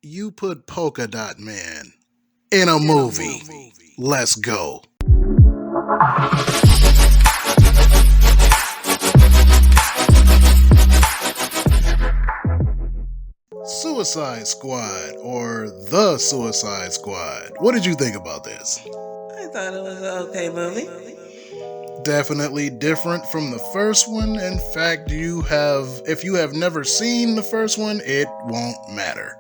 You put Polka Dot Man in a movie. Let's go. Suicide Squad or The Suicide Squad. What did you think about this? I thought it was an okay movie. Definitely different from the first one. In fact, if you have never seen the first one, it won't matter.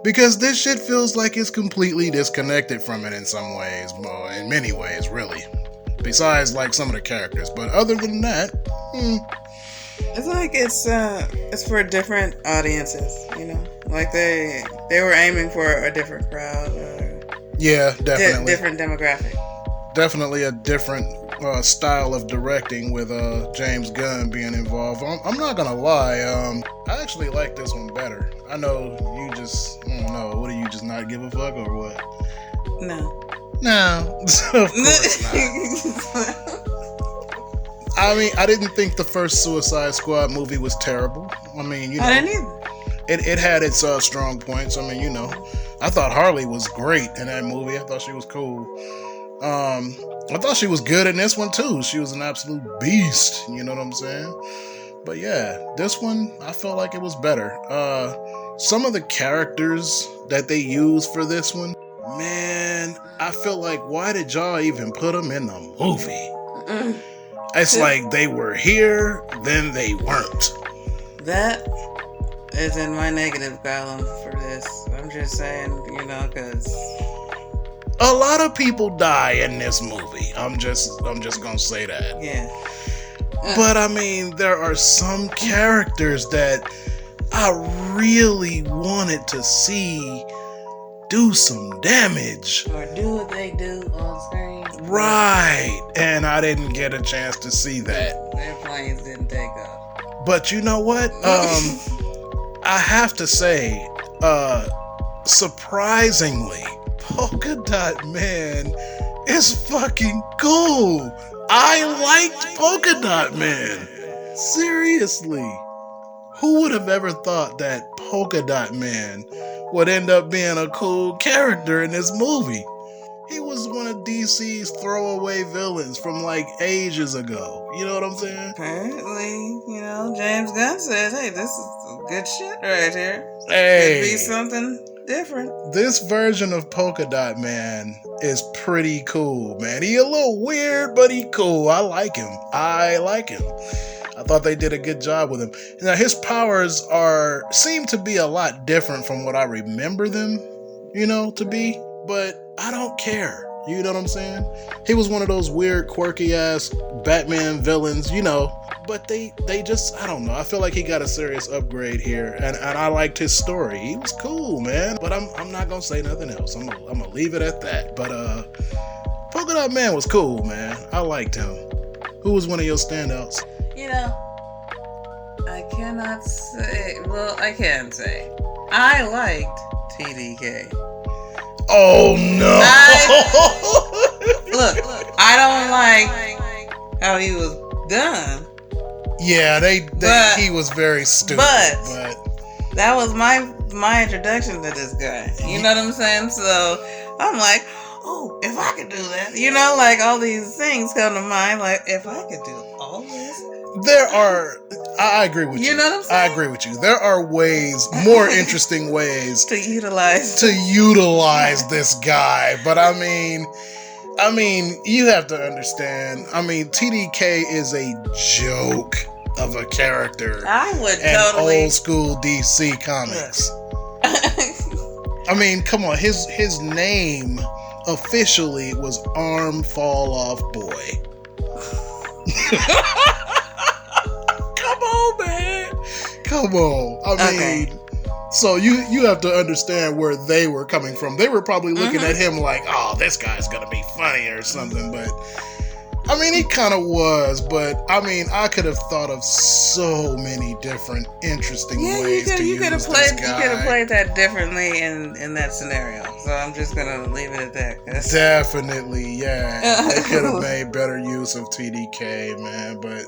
Because this shit feels like it's completely disconnected from it in some ways, well, in many ways, really. Besides, like, some of the characters. But other than that, It's like it's for different audiences, you know? Like they were aiming for a different crowd. Yeah, definitely. Different demographic. Definitely a different style of directing with James Gunn being involved. I'm not gonna lie, I actually like this one better. I know you just, I don't know, what do you just not give a fuck or what? No. No, of course not. I mean, I didn't think the first Suicide Squad movie was terrible. I mean, you know, I didn't either. It had its strong points. I mean, you know, I thought Harley was great in that movie. I thought she was cool. I thought she was good in this one too. She was an absolute beast. You know what I'm saying? But yeah, this one I felt like it was better. Some of the characters that they used for this one, man, I felt like, why did y'all even put them in the movie? It's like they were here, then they weren't. That is in my negative column for this. I'm just saying, you know, because a lot of people die in this movie. I'm just gonna say that. Yeah. But I mean, there are some characters that I really wanted to see do some damage. Or do what they do on screen. Right. And I didn't get a chance to see that. Their planes didn't take off. But you know what? I have to say, surprisingly, Polka Dot Man is fucking cool. I liked Polka Dot Man. Seriously. Who would have ever thought that Polka Dot Man would end up being a cool character in this movie? He was one of DC's throwaway villains from like ages ago. You know what I'm saying? Apparently, you know, James Gunn says, hey, this is good shit right here. Hey. Could be something different. This version of Polka Dot Man is pretty cool, man. He a little weird, but he cool. I like him. I thought they did a good job with him. Now, his powers seem to be a lot different from what I remember them, you know, to be. But I don't care. You know what I'm saying? He was one of those weird, quirky-ass Batman villains, you know. But they just, I don't know. I feel like he got a serious upgrade here. And I liked his story. He was cool, man. But I'm not going to say nothing else. I'm gonna leave it at that. But Polka Dot Man was cool, man. I liked him. Who was one of your standouts? You know, I cannot say, well, I can say, I liked TDK. Oh no! Look, I don't like how he was done. Yeah, he was very stupid. But that was my introduction to this guy. You know what I'm saying? So I'm like, oh, if I could do that, you know, like all these things come to mind. Like if I could do all this. I agree with you. You know what I'm saying? I agree with you. There are more interesting ways to utilize this guy. But I mean, you have to understand. I mean, TDK is a joke of a character. I would in totally old school DC comics. I mean, come on. His name officially was Arm Fall Off Boy. Come on. I mean, so you have to understand where they were coming from. They were probably looking at him like, oh, this guy's going to be funny or something. But, I mean, he kind of was. But, I mean, I could have thought of so many different interesting ways to use this guy. You could have played that differently in that scenario. So I'm just going to leave it at that. Definitely, yeah. They could have made better use of TDK, man. But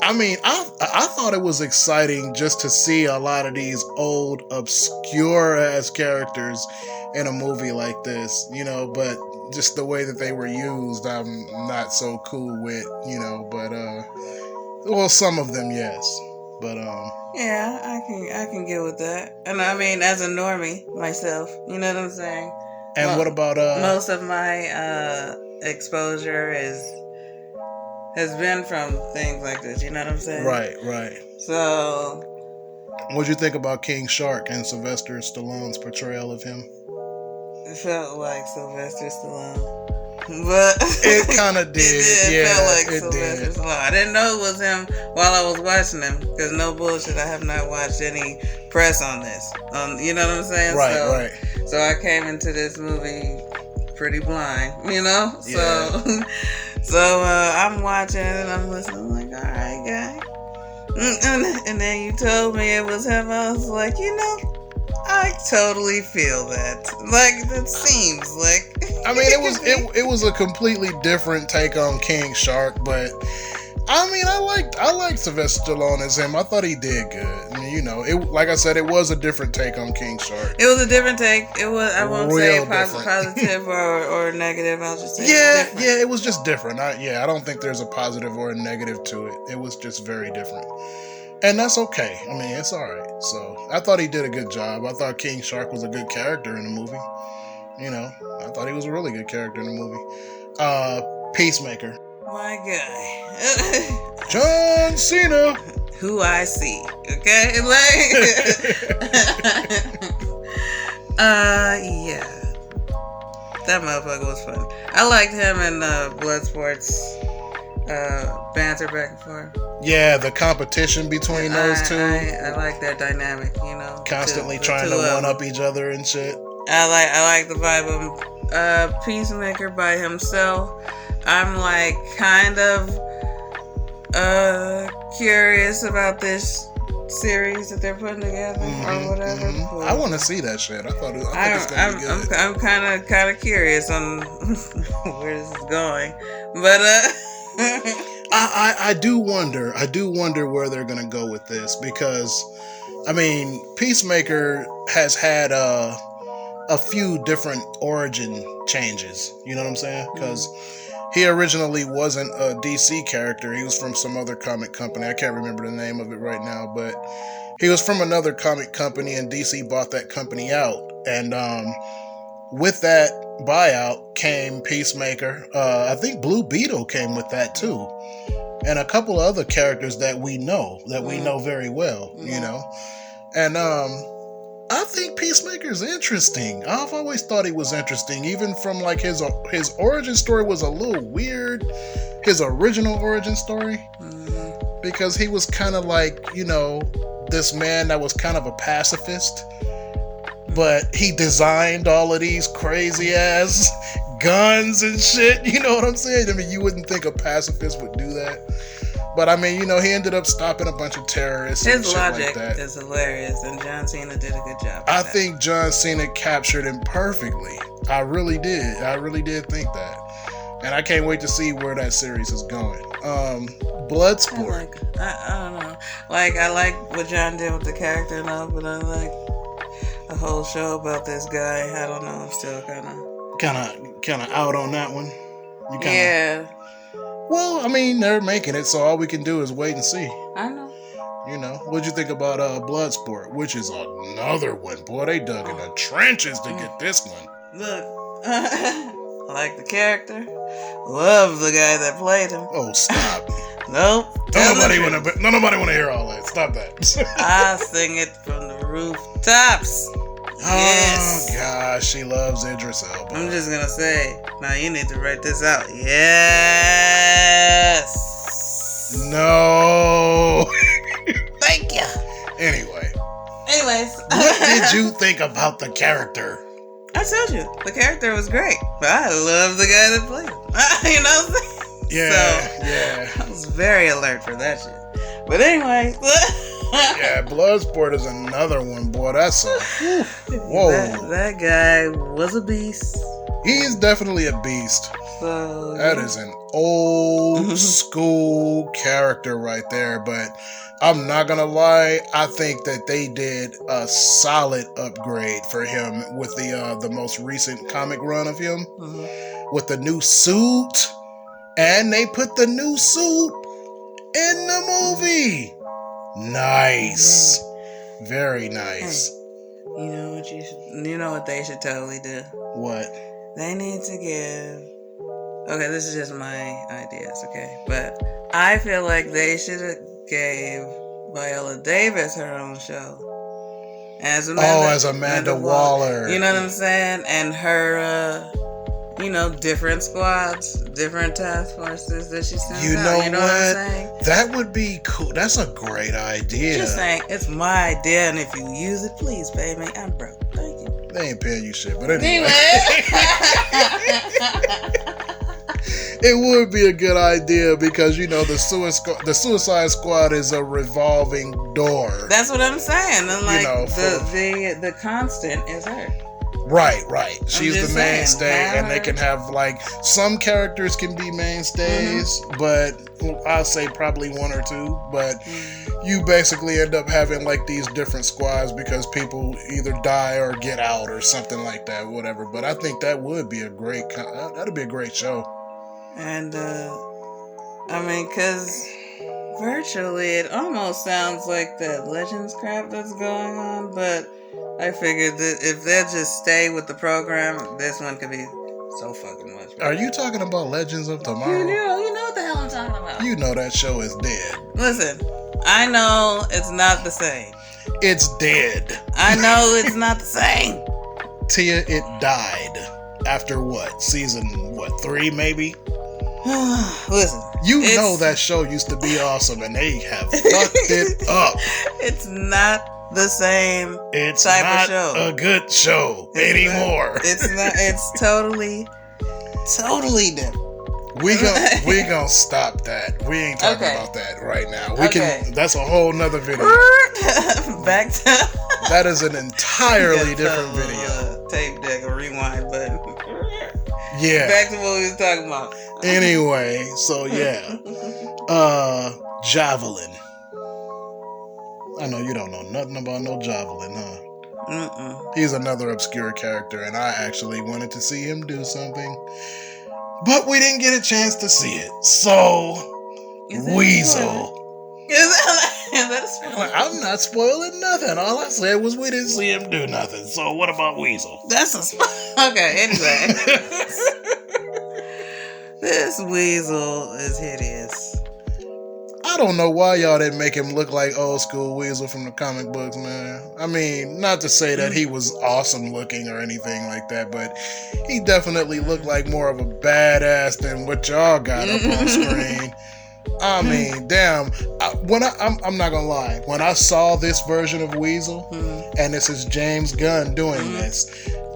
I mean, I thought it was exciting just to see a lot of these old, obscure ass characters in a movie like this, but just the way that they were used, I'm not so cool with, but well, some of them, yes. But yeah, I can get with that. And I mean, as a normie myself, you know what I'm saying? And what about most of my exposure has been from things like this, you know what I'm saying? Right. So, what'd you think about King Shark and Sylvester Stallone's portrayal of him? It felt like Sylvester Stallone. But it kind of did. It felt like it Sylvester did. Stallone. I didn't know it was him while I was watching him, because no bullshit, I have not watched any press on this. You know what I'm saying? Right. So I came into this movie pretty blind, Yeah. So I'm watching and I'm listening. I'm like, all right, guy. And then you told me it was him. I was like, I totally feel that. Like, that seems like. I mean, it was a completely different take on King Shark, but I mean, I liked Sylvester Stallone as him. I thought he did good. I mean, like I said, it was a different take on King Shark. It was a different take. It was. I won't Real say positive or negative. I'll just say it was just different. I don't think there's a positive or a negative to it. It was just very different. And that's okay. I mean, it's all right. So I thought he did a good job. I thought King Shark was a good character in the movie. I thought he was a really good character in the movie. Peacemaker. My guy. John Cena. Who I see. Okay? Like. Yeah. That motherfucker was fun. I liked him in Bloodsport's banter back and forth. Yeah, the competition between those two. I like their dynamic, Constantly trying to one-up each other and shit. I like the vibe of Peacemaker by himself. I'm like kind of curious about this series that they're putting together or whatever. I want to see that shit. I think it's gonna be good. I'm kind of curious on where this is going, but I do wonder where they're gonna go with this, because I mean, Peacemaker has had a few different origin changes. You know what I'm saying? Because he originally wasn't a DC character. He was from some other comic company. I can't remember the name of it right now, but he was from another comic company, and DC bought that company out. And with that buyout came Peacemaker. I think Blue Beetle came with that too, and a couple of other characters that we know very well. And I think Peacemaker's interesting. I've always thought he was interesting, even from like his origin story was a little weird. His original origin story, because he was kind of like, this man that was kind of a pacifist, but he designed all of these crazy ass guns and shit. You know what I'm saying? I mean, you wouldn't think a pacifist would do that. But I mean, he ended up stopping a bunch of terrorists. His and shit logic like that. is hilarious, and John Cena did a good job. I think John Cena captured him perfectly. I really did. I really did think that. And I can't wait to see where that series is going. Bloodsport. I don't know. Like, I like what John did with the character and all, but I like the whole show about this guy. I don't know. I'm still kind of out on that one. Yeah. Well, I mean, they're making it, so all we can do is wait and see. I know. What'd you think about Bloodsport, which is another one? Boy, they dug in the trenches to get this one. Look, I like the character. Love the guy that played him. Oh, stop. Nope. Nobody want to hear all that. Stop that. I sing it from the rooftops. Yes. Oh, gosh, she loves Idris Elba. I'm just gonna say, now you need to write this out. Yes. No. Thank you. Anyways, what did you think about the character? I told you, the character was great, but I love the guy that played him. You know what I'm saying? Yeah. I was very alert for that shit. But anyway. Yeah, Bloodsport is another one, boy. That's whoa. That guy was a beast. He is definitely a beast. So that is an old school character right there, but I'm not gonna lie, I think that they did a solid upgrade for him with the most recent comic run of him with the new suit, and they put the new suit in the movie. Nice, very nice. Hey, you know what they should totally do? What? They need to give. Okay, this is just my ideas, okay? But I feel like they should have gave Viola Davis her own show. As Amanda Waller. You know what I'm saying? And her, different squads, different task forces that she sends out. You know what I'm saying? That would be cool. That's a great idea. Just saying, it's my idea, and if you use it, please pay me. I'm broke. Thank you. They ain't paying you shit, but anyway. It would be a good idea because the Suicide Squad is a revolving door. That's what I'm saying. And the constant is her. Right. She's the mainstay, and they can have some characters can be mainstays, but I'll say probably one or two. But you basically end up having these different squads because people either die or get out or something like that, whatever. But I think that would be that'd be a great show. And because virtually it almost sounds like that Legends crap that's going on, but I figured that if they just stay with the program, this one could be so fucking much better. Are you talking about Legends of Tomorrow? You know what the hell I'm talking about. You know that show is dead. Listen, I know it's not the same. It's dead. I know it's not the same. Tia, it died. After what? Season 3 maybe? Listen. Know that show used to be awesome and they have fucked it up. It's not the same type of show. It's not a good show anymore. It's not. It's totally different. We gonna stop that. We ain't talking about that right now. We can. That's a whole nother video. Back to. That is an entirely different video. Tape deck or rewind button. Yeah. Back to what we was talking about. Anyway, so yeah. Javelin. I know you don't know nothing about no Javelin, huh? He's another obscure character, and I actually wanted to see him do something, but we didn't get a chance to see it. So, Weasel. Is that a spoiler? I'm not spoiling nothing. All I said was we didn't see him do nothing. So what about Weasel? That's a spoiler. Okay, anyway. This Weasel is hideous. I don't know why y'all didn't make him look like old school Weasel from the comic books, man. I mean, not to say that he was awesome looking or anything like that, but he definitely looked like more of a badass than what y'all got up on screen. I mean, damn. I'm not gonna lie. When I saw this version of Weasel, and this is James Gunn doing this,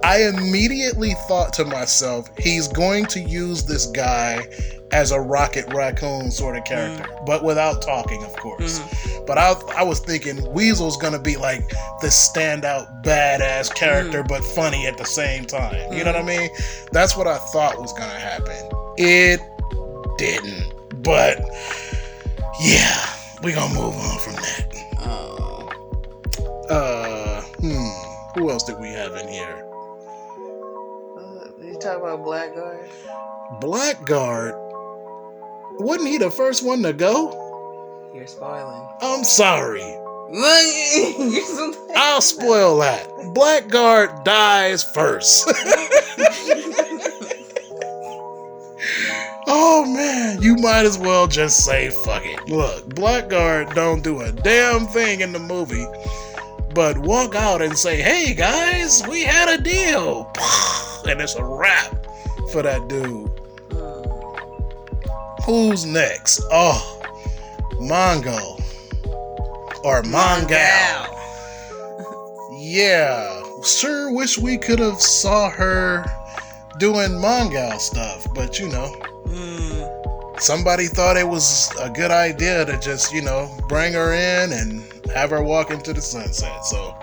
I immediately thought to myself, he's going to use this guy as a Rocket Raccoon sort of character, but without talking, of course. But I was thinking Weasel's gonna be like this standout badass character, but funny at the same time. You know what I mean? That's what I thought was gonna happen. It didn't. But yeah, we gonna move on from that. Who else did we have in here? You talk about Blackguard? Blackguard? Wasn't he the first one to go? You're spoiling. I'm sorry. I'll spoil that. Blackguard dies first. Oh man, you might as well just say fuck it. Look, Blackguard don't do a damn thing in the movie, but walk out and say, hey guys, we had a deal. And it's a wrap for that dude. Who's next? Oh, Mongo. Or Mongal. Yeah, sure wish we could have saw her doing Mongal stuff, but somebody thought it was a good idea to just, bring her in and have her walk into the sunset. So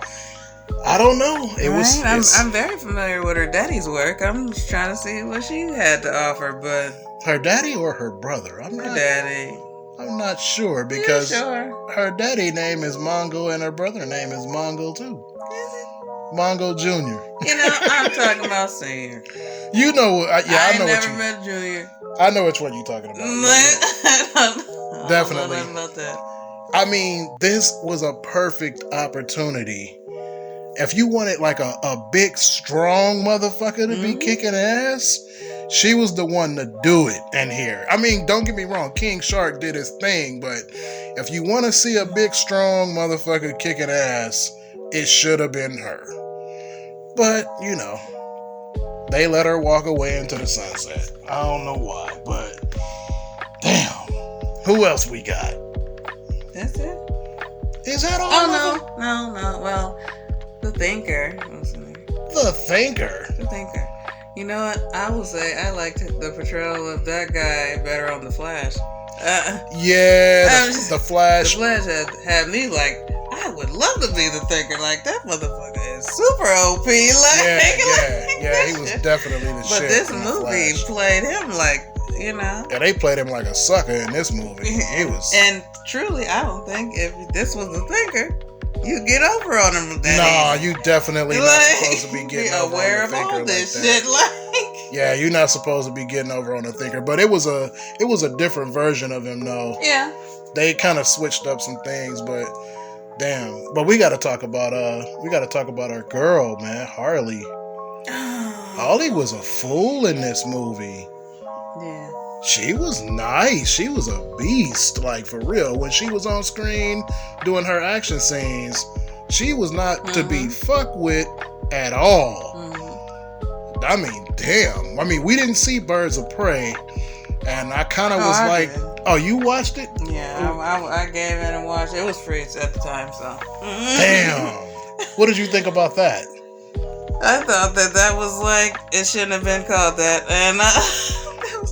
I don't know. It was. I'm very familiar with her daddy's work. I'm just trying to see what she had to offer, but her daddy or her brother? Her daddy. I'm not sure because sure? Her daddy name is Mongo and her brother name is Mongo too. Is it? Mongo Jr. I'm talking about Senior. You know, I know what you. I never met Junior. I know which one you're talking about. Definitely. I don't know about that. I mean, this was a perfect opportunity. If you wanted like a big, strong motherfucker to be kicking ass, she was the one to do it in here. I mean, don't get me wrong, King Shark did his thing, but if you want to see a big, strong motherfucker kicking ass, it should have been her. But, you know, they let her walk away into the sunset. I don't know why, but damn. Who else we got? That's it? Is that all? Oh, no. Well, The Thinker. The Thinker? The Thinker. You know what? I will say I liked the portrayal of that guy better on The Flash. The Flash. The Flash had me like, I would love to be the Thinker. Like, that motherfucker is super OP. Yeah, he was definitely the shit. But this movie played him like, you know. Yeah, they played him like a sucker in this movie. He was. And truly, I don't think if this was the Thinker, you get over on him. You definitely not supposed to be getting over on the Thinker all this like shit. That. Yeah, you're not supposed to be getting over on the Thinker. But it was a different version of him, though. Yeah. They kind of switched up some things, but damn. But we got to talk about our girl, man, Harley. Harley was a fool in this movie. Yeah. She was nice. She was a beast, like for real. When she was on screen doing her action scenes, she was not to be fucked with at all. I mean, damn. I mean, we didn't see Birds of Prey, and I kind of was like, did. "Oh, you watched it?" Yeah, I gave it and watched it. It was free at the time, so. Damn. What did you think about that? I thought that was like, it shouldn't have been called that, and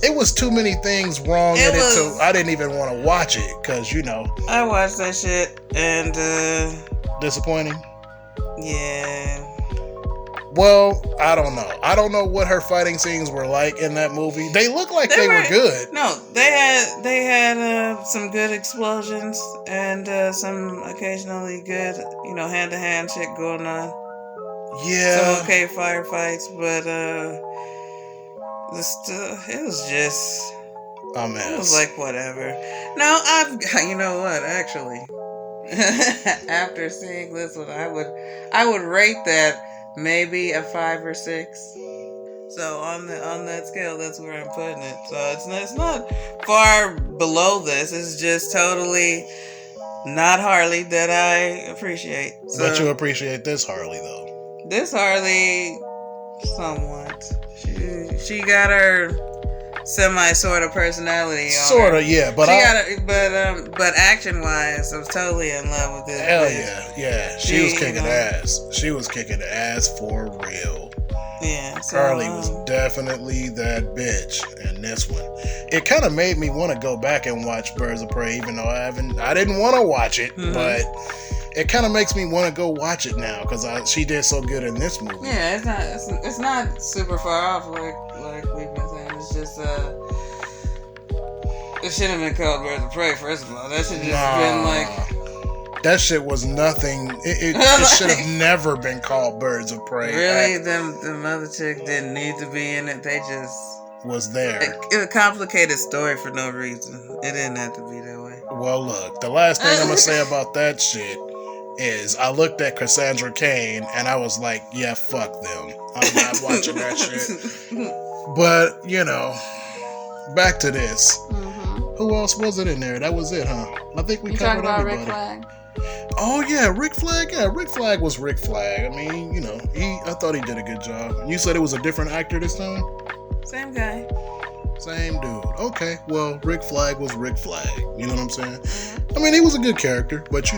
it was too many things wrong in it, so I didn't even want to watch it, because, you know. I watched that shit, and, disappointing? Yeah. Well, I don't know. I don't know what her fighting scenes were like in that movie. They looked like they were good. No, they had some good explosions and some occasionally good, hand-to-hand shit going on. Yeah. Some okay firefights, but it was just a mess. It was like whatever. No, you know what? Actually, after seeing this one, I would rate that maybe a 5 or 6. So on that scale, that's where I'm putting it. So it's not far below this. It's just totally not Harley that I appreciate. So, but you appreciate this Harley though. This Harley, somewhat. She got her sort of personality. Sort of, yeah. But but action wise, I was totally in love with this. Hell yeah. She was kicking ass. She was kicking ass for real. Yeah. So, Harley was definitely that bitch in this one. It kind of made me want to go back and watch Birds of Prey, even though I didn't want to watch it, but it kind of makes me want to go watch it now because she did so good in this movie. Yeah, it's not super far off like we've been saying. It's just it shouldn't have been called Birds of Prey. First of all, that should just been like that shit was nothing. It should have never been called Birds of Prey. Really, them other chick didn't need to be in it. They just was there. It a complicated story for no reason. It didn't have to be that way. Well, look, the last thing I'm gonna say about that shit is I looked at Cassandra Cain and I was like, yeah, fuck them. I'm not watching that shit. But, back to this. Who else was it in there? That was it, huh? I think we covered everybody. Rick Flag? Oh, yeah, Rick Flag. Yeah, Rick Flag was Rick Flag. I mean, I thought he did a good job. You said it was a different actor this time? Same guy. Same dude. Okay, well, Rick Flag was Rick Flag. You know what I'm saying? I mean, he was a good character, but, he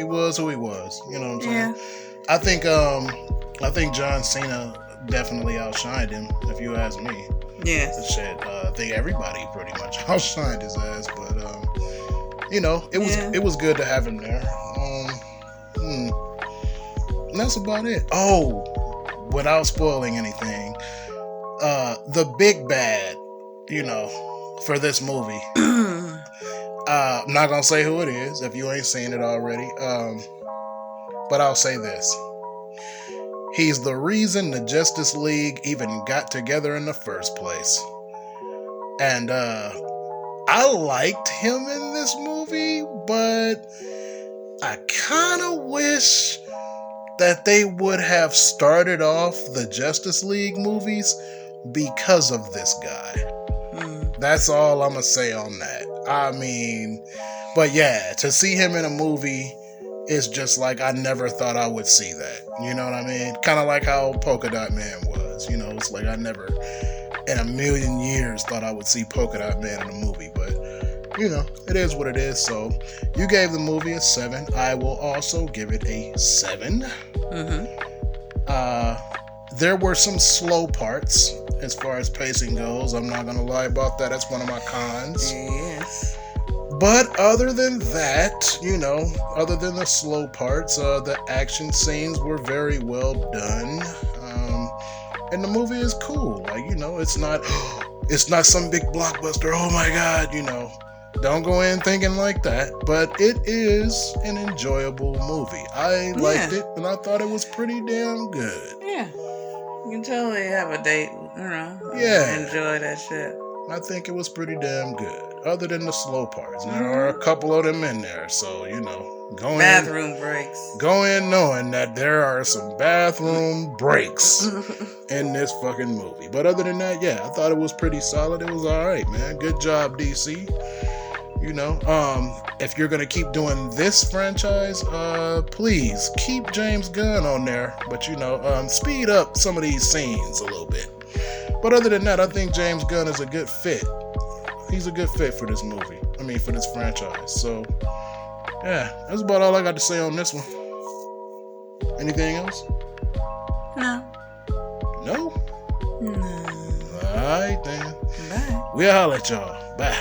was who he was. You know what I'm saying? Yeah. I think John Cena definitely outshined him, if you ask me. Yes. Shit, I think everybody pretty much outshined his ass, but it was good to have him there. that's about it. Oh, without spoiling anything, the big bad, for this movie. I'm not gonna say who it is if you ain't seen it already. But I'll say this. He's the reason the Justice League even got together in the first place. And I liked him in this movie, but I kind of wish that they would have started off the Justice League movies because of this guy. That's all I'm gonna say on that. I mean, but yeah, to see him in a movie is just like I never thought I would see that. You know what I mean? Kind of like how Polka Dot Man was. It's like I never in a million years thought I would see Polka Dot Man in a movie. But, it is what it is. So you gave the movie a 7. I will also give it a 7. There were some slow parts as far as pacing goes. I'm not going to lie about that. That's one of my cons. Yes. But other than that, other than the slow parts, the action scenes were very well done. And the movie is cool. Like, it's not some big blockbuster. Oh my God, Don't go in thinking like that. But it is an enjoyable movie. I liked it, and I thought it was pretty damn good. Yeah. You can totally have a date, enjoy that shit. I think it was pretty damn good. Other than the slow parts. There are a couple of them in there, so, bathroom breaks. Go in knowing that there are some bathroom breaks in this fucking movie. But other than that, I thought it was pretty solid. It was alright, man. Good job, DC. If you're gonna keep doing this franchise, please keep James Gunn on there. But, speed up some of these scenes a little bit. But other than that, I think James Gunn is a good fit. He's a good fit for this movie. For this franchise. So, that's about all I got to say on this one. Anything else? No. No? No. Alright then. Bye. We'll holler at y'all. Bye.